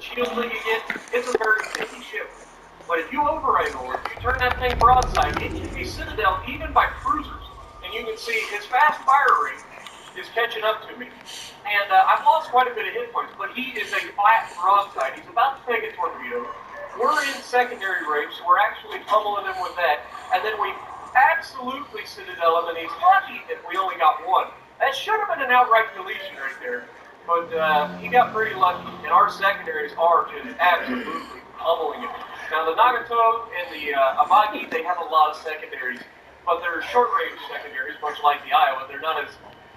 shield leak again, it's a very sticky ship. But if you overangle or if you turn that thing broadside, it can be citadel even by cruisers. And you can see his fast fire rate is catching up to me. And I've lost quite a bit of hit points, but he is a flat broadside. He's about to take a torpedo. We're in secondary range, so we're actually pummeling him with that. And then we absolutely citadel him, and he's lucky that we only got one. That should have been an outright deletion right there. But he got pretty lucky, and our secondaries are just absolutely pummeling him. Now, the Nagato and the Amagi, they have a lot of secondaries, but they're short-range secondaries, much like the Iowa. They're not as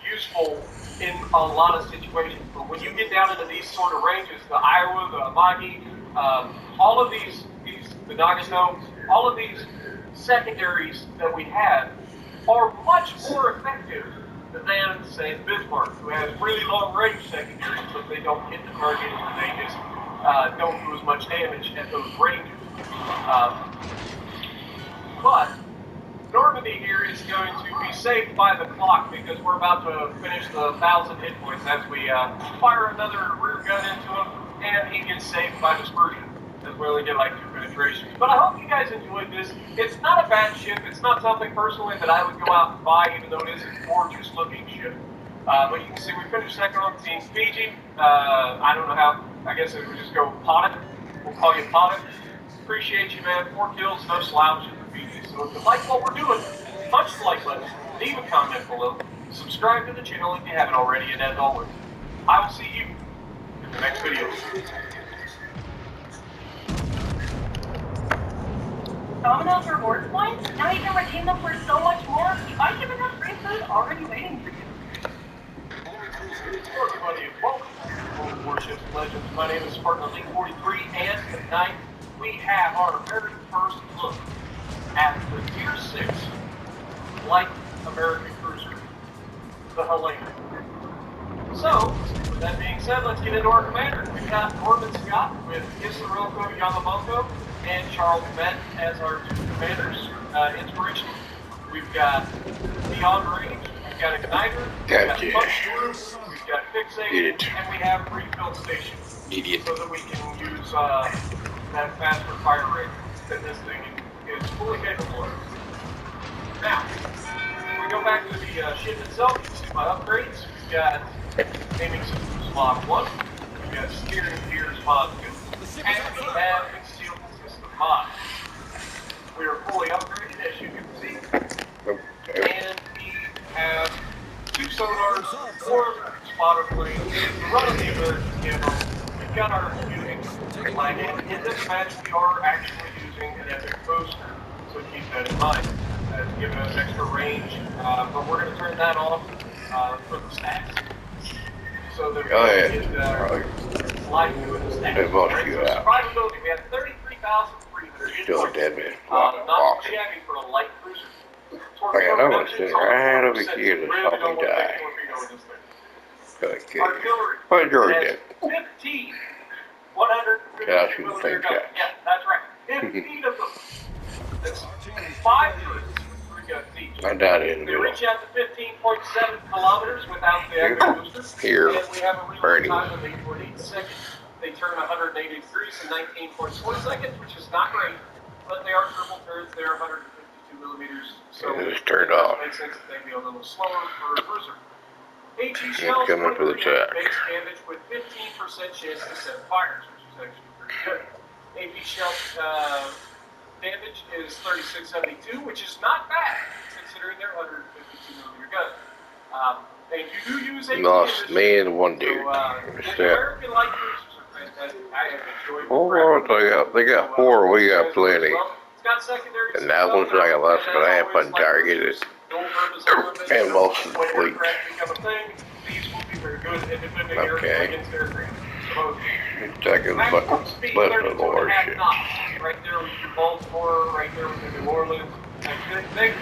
useful in a lot of situations. But when you get down into these sort of ranges, the Iowa, the Amagi, all of these, the Nagato, all of these secondaries that we have are much more effective than, say, Bismarck, who has really long-range secondaries, but they don't hit the target, and they just don't do as much damage at those ranges. But Normandy here is going to be saved by the clock because we're about to finish the 1,000 hit points as we fire another rear gun into him, and he gets saved by dispersion as we only get like 2 penetrations. But I hope you guys enjoyed this. It's not a bad ship. It's not something personally that I would go out and buy, even though it is a gorgeous looking ship. But you can see we finished second on Team Fiji. I don't know how. I guess it would just go Potted. We'll call you Potted. Appreciate you, man. 4 kills, no slouch in the Fiji. So if you like what we're doing, punch the like button, leave a comment below, subscribe to the channel if you haven't already, and as always, I will see you in the next video. Domino's rewards points? Now you can redeem them for so much more. You might even have free food already waiting for you. Hello everybody, and welcome to Warships and Legends. My name is Spartan Elite 43, and tonight we have our very first look at the Tier 6 Light American Cruiser, the Helena. So, with that being said, let's get into our commander. We've got Norman Scott with Isaroko Yamamoto and Charles Bent as our 2 commanders. Inspiration. We've got Beyond Range, we've got Igniter, we've got Punch Through, we've got Fixate, and we have Refill Station. So that we can use that faster fire rate that this thing is fully capable of. Now, when we go back to the ship itself, you can see my upgrades. We've got aiming systems mod 1, we've got steering gears mod 2, and we have concealment system mod. We are fully upgraded, as you can see. And we have 2 sonars, 4 spotter planes, running the American camo. We've got our units flag in this match we are actually using an epic booster, so keep that in mind. That's giving us extra range, but we're going to turn that off for the stats. So that we can get life doing the stats. Survivability, we have 33,300 Still a dead man. not shabby for a light cruiser. Okay, I know it's sitting right over here to help me die. Okay. What you're dead? 15. 150 millimeter gun. Yeah, that's right. 15 of them. That's 5 turrets, 3 guns each. I died in the We middle. reach out to 15.7 kilometers without the epic booster. Here, and we have a reload Bernie. time of 8.8 seconds. They turn 180 degrees in 19.4 seconds, which is not great, but they are triple turrets. They are 152 millimeters. So it just turned off. It makes sense that they'd be a little slower for a cruiser. AG shells coming for the attack. base damage with 15% chance to set fires, which is actually pretty good. AP shell damage is 3672, which is not bad considering they're 152 millimeter gun. And you do use AP. Lost me and one dude. So, the American light cruisers are fantastic. I have enjoyed Oh, they got 4, we got plenty. It's got secondary. And that one's like a less of an amp on target. And most of the fleet. Okay. Taking the fucking left of the warship. Right there with your Baltimore, right there with the New Orleans.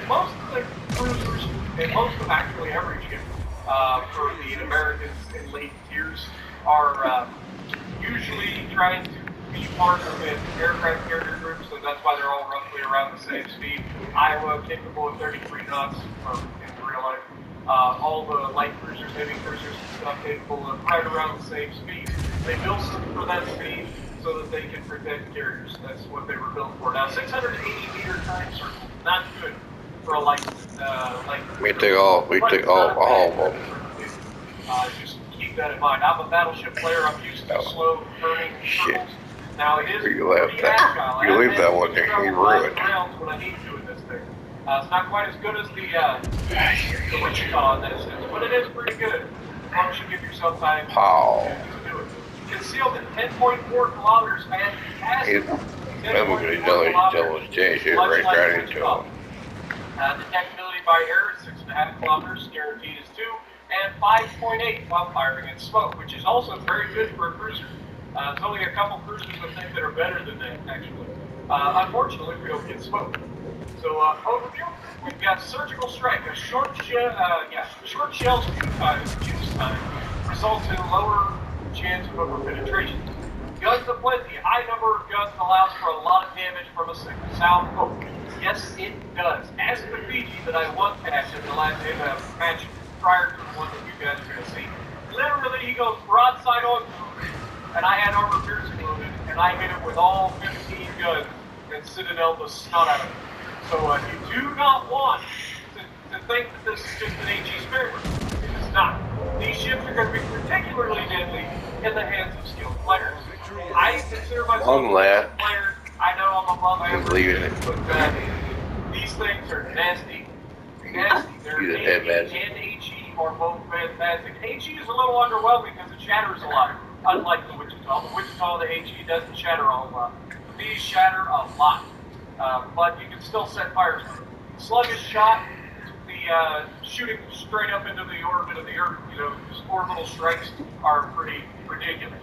Most of the cruisers, and most of actually every ship for the Americans in late tiers are usually trying to be part of an aircraft carrier group, so that's why they're all roughly around the same speed. Iowa capable of 33 knots in real life. All the light cruisers, heavy cruisers, and stuff capable of right around the same speed. They built them for that speed so that they can protect carriers. That's what they were built for. Now, 680-meter time circle, not good for a light. We took all of them. Just keep that in mind. I'm a battleship player. I'm used to slow turning circles. Now it is You left pretty that. agile. You leave that one there. You ruined. Rounds when I need to in this thing. It's not quite as good as the Wichita in that sense, but it is pretty good. As long as you give yourself time to do it. Concealed at 10.4 kilometers, fantastic. I'm going to tell us Jay right into him. Detectability by air is 6.5 kilometers, guaranteed is 2, and 5.8 while firing in smoke, which is also very good for a cruiser. There's only a couple cruisers I think that are better than that, actually. Unfortunately, we don't get smoke. So, overview, we've got surgical strike. A short shell's fuse time results in lower chance of over-penetration. Guns aplenty. A high number of guns allows for a lot of damage from a single sound poke. Yes, it does. As the Fiji that I won past in the last match prior to the one that you guys are going to see, literally he goes broadside on through, and I had armor piercing loaded, and I hit it with all 15 guns and Citadel the snot out of it. So you do not want to think that this is just an HE spare. It is not. These ships are going to be particularly deadly in the hands of skilled players. I consider myself a player. I know I'm above average, but these things are nasty. Nasty. They're AE and HE are both fantastic. HE is a little underwhelming because it shatters a lot, unlike the Wichita. The Wichita, the HE doesn't shatter a whole lot. These shatter a lot, but you can still set fires to them. Sluggish shot, the shooting straight up into the orbit of the Earth, just orbital strikes are pretty ridiculous.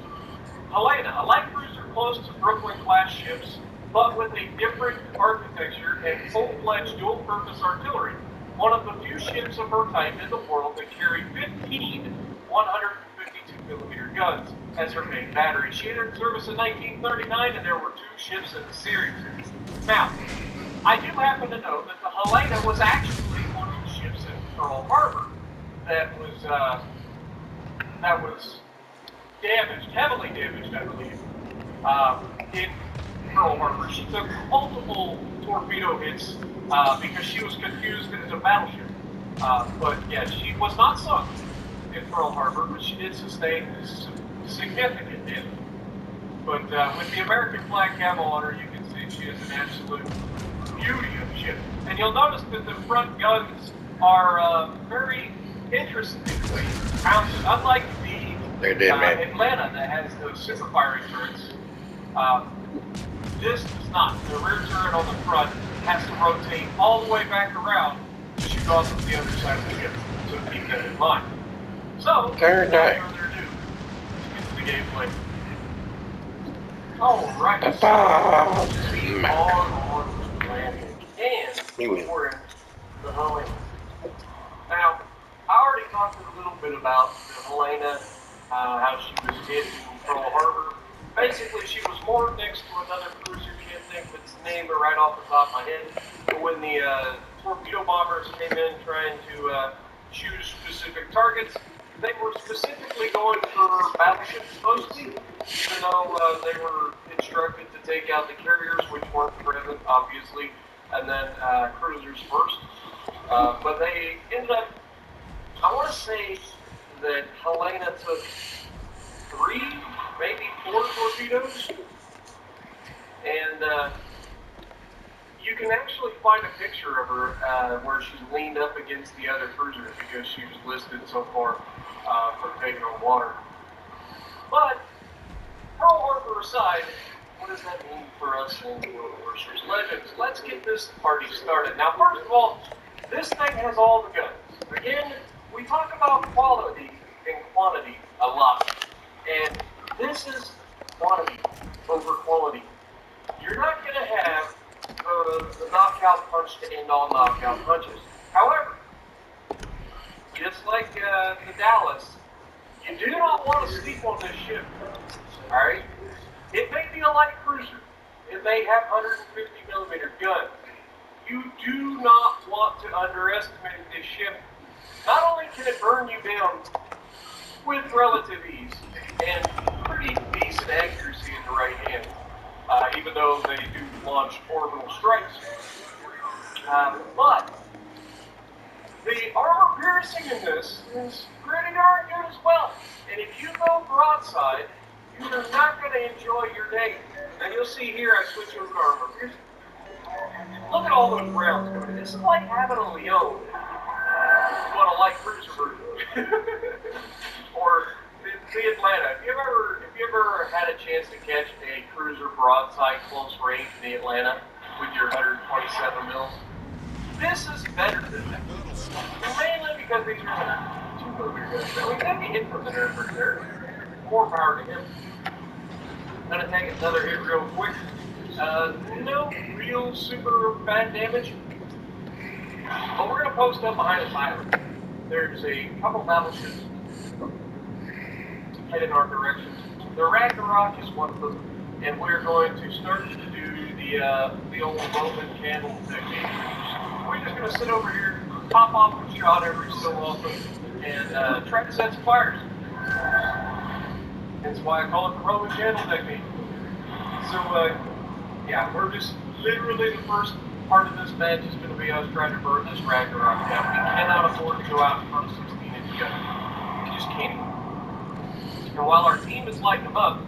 Helena, a light cruiser close to Brooklyn-class ships, but with a different architecture and full-fledged dual-purpose artillery. One of the few ships of her type in the world that carry 15 152mm guns as her main battery. She entered service in 1939, and there were 2 ships in the series. Now, I do happen to know that the Helena was actually one of the ships in Pearl Harbor that was damaged, heavily damaged, I believe, in Pearl Harbor. She took multiple torpedo hits because she was confused as a battleship. But yeah, she was not sunk in Pearl Harbor, but she did sustain significant damage. But with the American flag camo on her, you can see she is an absolute beauty of a ship. And you'll notice that the front guns are very interestingly mounted, unlike the Atlanta that has those super firing turrets. This does not. The rear turret on the front has to rotate all the way back around to shoot off of the other side of the ship. So keep that in mind. So, without further ado, let's get to the gameplay. Alright, so we are on landing, and we're in the Helena. Now, I already talked a little bit about the Helena, how she was hit in Pearl Harbor. Basically, she was moored next to another cruiser. Can't think of its name right off the top of my head. But when the torpedo bombers came in trying to shoot specific targets, they were specifically going for battleships mostly, even though they were instructed to take out the carriers, which weren't present, obviously, and then cruisers first. But they ended up, I want to say that Helena took 3, maybe 4 torpedoes, and you can actually find a picture of her where she's leaned up against the other cruiser because she was listed so far for taking on water. But Pearl Harbor aside, what does that mean for us in World Warships Legends? Let's get this party started. Now, first of all, this thing has all the guns. Again, we talk about quality and quantity a lot, and this is quantity over quality. You're not going to have the knockout punch to end all knockout punches. However, just like the Dallas, you do not want to sleep on this ship. Alright? It may be a light cruiser. It may have 150mm guns. You do not want to underestimate this ship. Not only can it burn you down with relative ease, and pretty decent accuracy in the right hand, even though they do launch orbital strikes. But the armor piercing in this is pretty darn good as well. And if you go broadside, you're not going to enjoy your day. And you'll see here I switch over to armor piercing. Look at all those rounds coming in. This is like having a Leon, but a light cruiser version. Or the Atlanta. If you ever had a chance to catch a cruiser broadside close range in the Atlanta with your 127 mils, this is better than that. Mainly because these are 2mm guns. Now we can get hit from the nerve there. More power to him. I'm gonna take another hit real quick. No real super bad damage. But we're gonna post up behind this island. There's a couple battleships headed in our direction. The Ragnarok is one of them, and we're going to start to do the old Roman candle technique. We're just gonna sit over here, pop off a shot every so often, and try to set some fires. That's why I call it the Roman candle technique. So, yeah, we're just literally the first part of this match is going to be us trying to burn this Ragnarok down. We cannot afford to go out in front of 16-inch guns. We just can't. And while our team is lighting them up,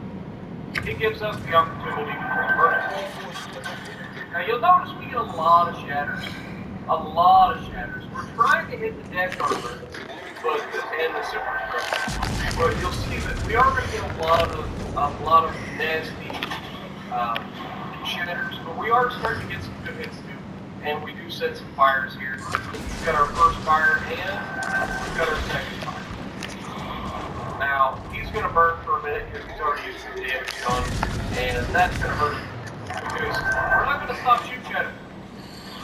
it gives us the opportunity to burn it. Now you'll notice we get a lot of shatters. A lot of shatters. We're trying to hit the deck armor, and the superstructure. But you'll see that we are going to get a lot of nasty shatters, but we are starting to get some good hits too. And we do set some fires here. We've got our first fire and we've got our second fire. Now, he's going to burn for a minute because he's already used some damage on him, and that's going to hurt him. Because we're not going to stop shooting at him.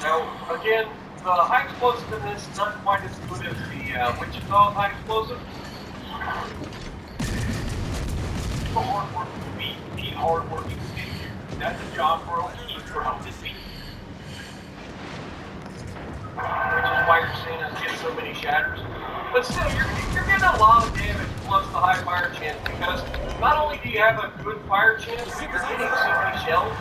Now, again, the high explosive in this is not quite as good as the Wichita high explosive. But hard-working be hard-working. That's a job for us to help this team. Which is why you're seeing us get so many shatters. But still, you're getting a lot of damage plus the high fire chance, because not only do you have a good fire chance, but you're hitting so many shells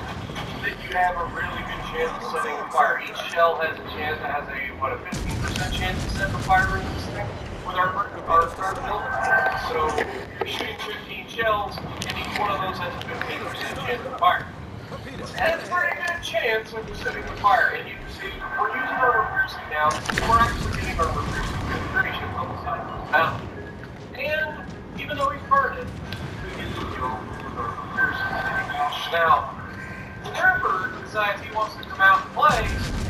that you have a really good chance of setting a fire. Each shell has a 15% chance to set the fire in this thing with our third build. So you're shooting 15 shells, and each one of those has a 15% chance of fire. And it's a pretty good chance of setting the fire. And you can see we're using armor piercing now. We're actually getting armor piercing penetration on the side. And even though he's burning, we get the kill with armor piercing. Now, whenever he decides he wants to come out and play,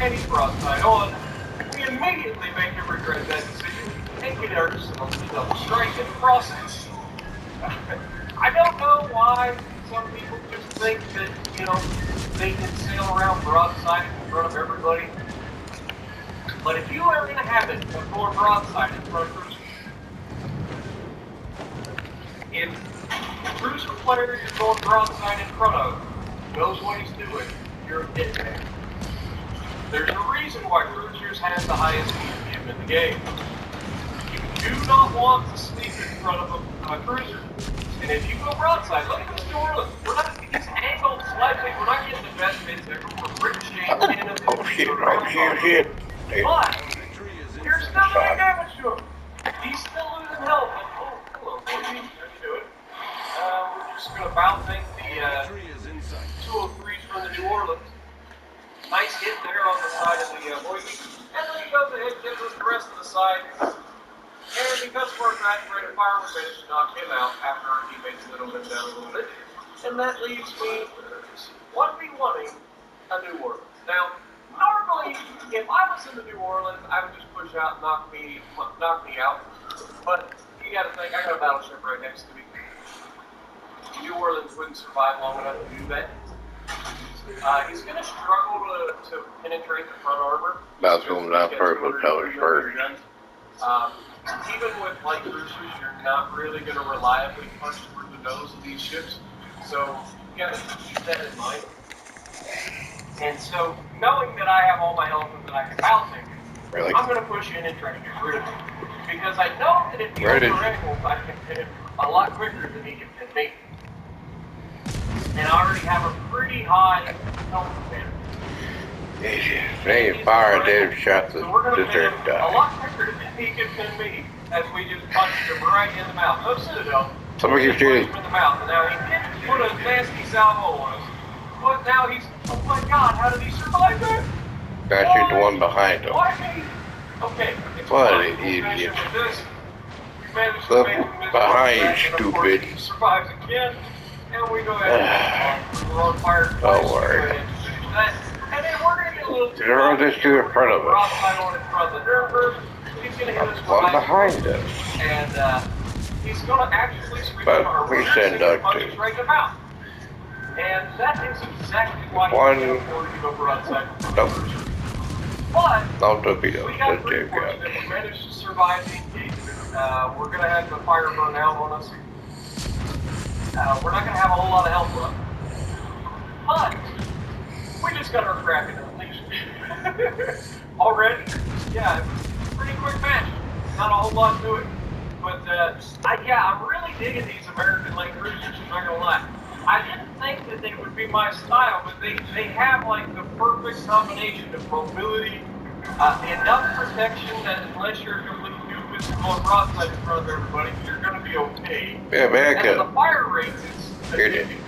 and he's broadside on, we immediately make him regret that decision and get ourselves to double strike in the process. I don't know why some people just think that, they can sail around broadside in front of everybody. But if you are in a habit of going broadside in front of cruisers, if the cruiser player you're going broadside in front of knows what he's doing, you're a dead man. There's a reason why cruisers have the highest medium in the game. You do not want to sleep in front of a cruiser. And if you go broadside, look at this door. We're not just angled slightly. We're not getting the best hits ever. We're ricocheting in Oh shit. But you're still doing damage to him. He's still losing health. And, hello, boy. How you doing? We're just going to bounce the 203s from the New Orleans. Nice hit there on the side of the Boise. And then he goes ahead and gives us the rest of the side. And because of our fast rate of fire, we managed to knock him out after our teammates little bit down a little bit. And that leaves me 1v1ing a New Orleans. Now, normally, if I was in the New Orleans, I would just push out and knock me out. But you gotta think, I got a battleship right next to me. New Orleans wouldn't survive long enough to do that. He's going to struggle to penetrate the front armor. That's what I've heard from Tony's first. Even with light cruisers, you're not really going to reliably punch through the nose of these ships. So you got to keep that in mind. And so, knowing that I have all my health and that I can bounce him, I'm going to push in and try to get rid of him. Because I know that if the other angles, I can hit him a lot quicker than he can hit me. and I already have a pretty high health advantage. They fire dead shot the So we're going to pin dessert him a die. lot quicker than he can pin me, as we just punched him right in the mouth. No Citadel. Somebody Just keeps punched shooting. him in the mouth, and now he did put a nasty salvo on us. But now he's, oh my god, how did he survive that? Gotta shoot the one behind him. Why me? Okay, it's What fine. an We'll finish idiot. him with this. We managed to Look make him miss behind, one back, and of course stupid. he survives again, and we go ahead and we're on fire twice. Don't We go worry. ahead and finish that. And then we're going to get a little There are these two in front of us. Rothschild on in front of the Nuremberg. He's going to hit us One with behind us. and he's going to actually swing But to our we rear said and duck punch too. us right in the mouth. And that is exactly why One- you can't afford to go broadside. Nope. But No torpedo. we got That's pretty your gun. fortunate. We managed to survive the engagement. We're going to have the fire burn out on us. We're not going to have a whole lot of help left. But we just got our Kraken unleashed. Already? Yeah, pretty quick match. Not a whole lot to it. But, I'm really digging these American light cruisers, I'm not gonna lie. I didn't think that they would be my style, but they have, like, the perfect combination of mobility, enough protection that unless you're a complete doofus and going broadside in front of everybody, you're gonna be okay. Yeah, back And the up. fire rate is Here it is. addicting.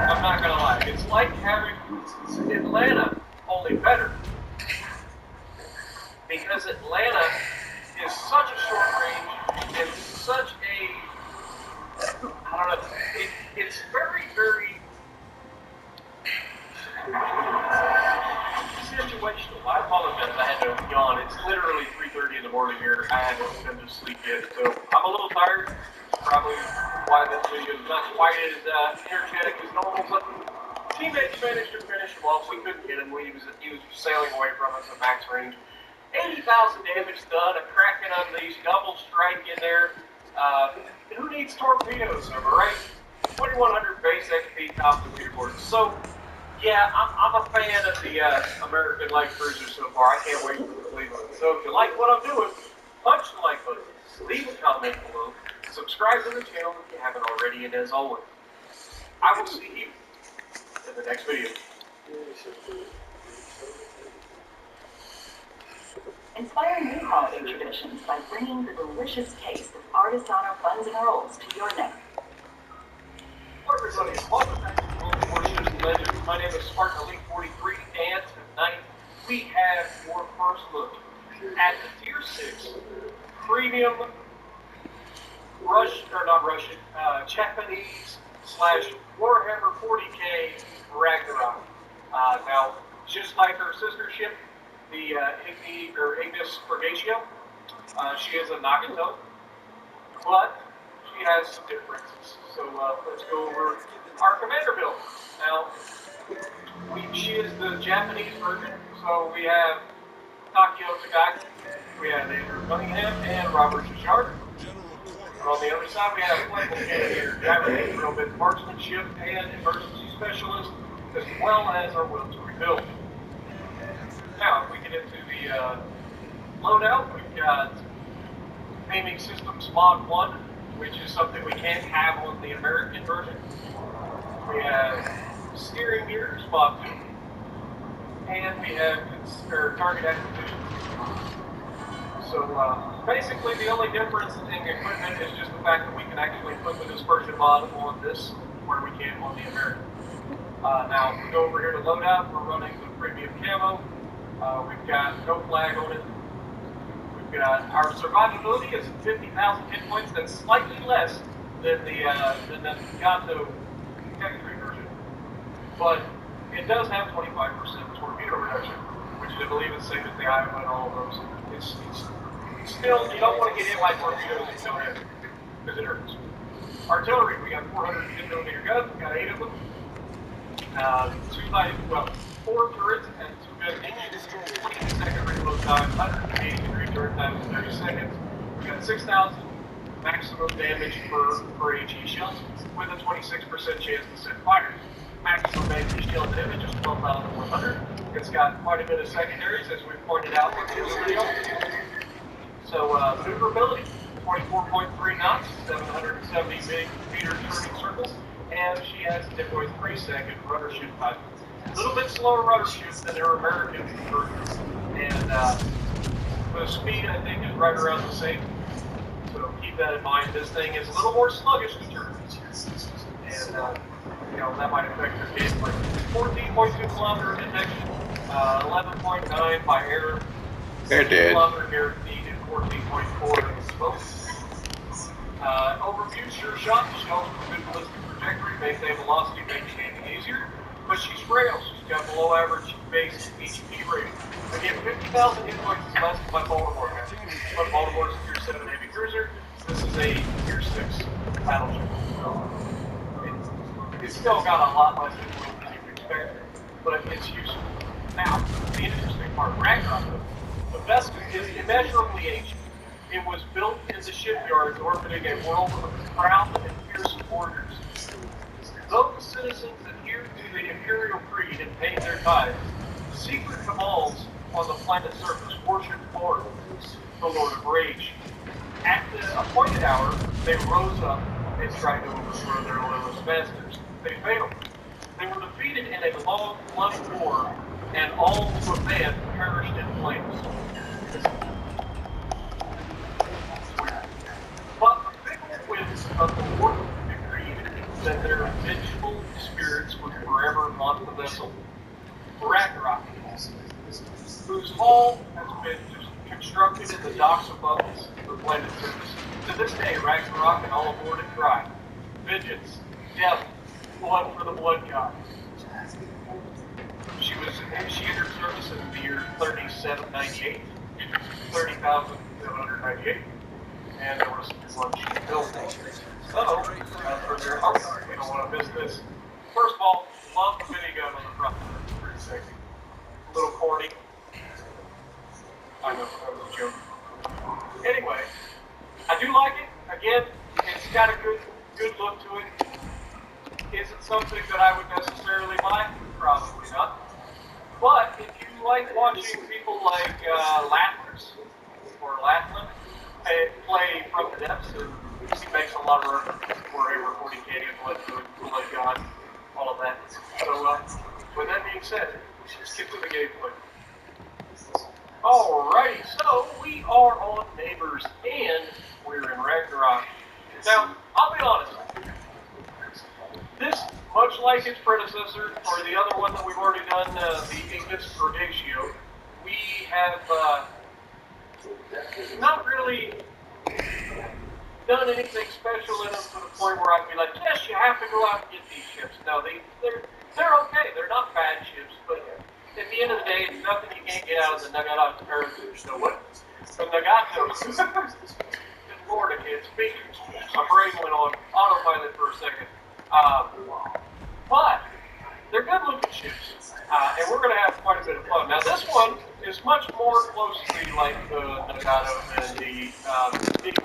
I'm not gonna lie. It's like having Atlanta, only better. Because Atlanta is such a short range and such a, I don't know, it's very, very situational. I apologize, I had to yawn. It's literally 3:30 in the morning here. I haven't been to sleep yet, so I'm a little tired. Probably why this video is not quite as energetic as normal, but teammates managed to finish him off. We couldn't get him. He was sailing away from us at max range. 80,000 damage done, a Kraken unleashed, double strike in there. Who needs torpedoes, am I right? 2100 base XP top of the leaderboard. So, yeah, I'm a fan of the American light cruisers so far. I can't wait for the Cleveland. So if you like what I'm doing, punch the like button, leave a comment below, subscribe to the channel if you haven't already, and as always, I will see you in the next video. Inspire new holiday traditions by bringing the delicious taste of artisanal buns and rolls to your neck. Hello everybody, welcome back to Warships Legends. My name is Spartan Elite 43, and tonight we have your first look at the Tier 6 Premium Japanese / Warhammer 40k Ragnarok. Now, just like her sister ship, the Ignis Purgatio, she is a Nagato, but she has some differences. So let's go over our commander build. Now, she is the Japanese version, so we have Takeo Takagi, we have Andrew Cunningham, and Robert Shishard. And on the other side, we have Michael Canadier, Japanese Robin Marksmanship and Emergency Specialist, as well as our will to rebuild. Now, if we get into the loadout, we've got Aiming Systems Mod 1, which is something we can't have on the American version. We have Steering Gears Mod 2, and we have Target Acquisition. So basically the only difference in equipment is just the fact that we can actually put the dispersion mod on this, where we can't on the American. Now, if we go over here to loadout, we're running the premium camo. We've got no flag on it. We've got our survivability is 50,000 hit points. That's slightly less than the Gato X3 version, but it does have 25% torpedo reduction, which I believe is the same as the Iowa and all of those. It's still, you don't want to get hit by torpedoes if you don't have it, because it hurts. Artillery, we got 410mm guns. We got 8 of them. 4 turrets and 2 guns each. 20-second reload time, 180-degree turret time is 30 seconds. We got 6,000 maximum damage per HE shell, with a 26% chance to set fire. Maximum HE shell damage is 12,100. It's got quite a bit of secondaries, as we pointed out in the video. So, maneuverability, 24.3 knots, 770 meter turning circles, and she has a 10.3-second rudder shoot time. A little bit slower rudder shoot than their American version, and the speed I think is right around the same. So keep that in mind. This thing is a little more sluggish to turn, and that might affect your gameplay. 14.2 kilometer injection, 11.9 by air. It did. Kilometer guaranteed and 14.4 in smoke. Overview, sure shot. Shells with good ballistic trajectory, maintain velocity, making aiming easier. But she's frail. She's got below average base HP rating. Again, 50,000 hit points is less than my Baltimore has. But Baltimore's a Tier 7 heavy cruiser. This is a Tier 6 battleship. So it's still got a lot less hit points than you'd expect, but it's useful. Now, the interesting part, Ragnarok, the vessel is immeasurably ancient. It was built in the shipyards orbiting a world of proud and fierce warriors. Though the citizens adhered to the imperial creed and paid their tithes, the secret cabals on the planet's surface worshipped Lord, the Lord of Rage. At the appointed hour, they rose up and tried to overthrow their loyalist masters. They failed. They were defeated in a long, bloody war, and all who advanced perished in flames. But the fickle winds of the war decreed that their vengeful spirits would forever haunt the vessel. Ragnarok, whose hull has been constructed in the docks above the planet's surface. To this day, Ragnarok and all aboard it cry, vengeance, death, blood for the blood god. She entered service in the year 3798, 30,798, and there was one she built. So, for their you don't want to miss this. First of all, love the minigun on the front. It's pretty sexy. A little corny. I know, that was a joke. Anyway, I do like it. Again, it's got a good look to it. Is it something that I would necessarily buy? Probably not. But if you like watching people like Lathers or Lathland play from the depths, he makes a lot of references to Warhammer 40K and Blood God, all of that. So, with that being said, let's get to the gameplay. Alrighty, so we are on Neighbors, and we're in Ragnarok. Now, I'll be honest. This, much like its predecessor, or the other one that we've already done, the Ignis Prodatio, we have not really done anything special in them to the point where I'd be like, yes, you have to go out and get these ships. No, they're okay. They're not bad ships, but at the end of the day, it's nothing you can't get out of the Nagato, or no, what? The Nagato. Good Lord, I can't speak. My brain went on autopilot for a second. But they're good looking ships, and we're going to have quite a bit of fun. Now, this one is much more closely like the Nagato than the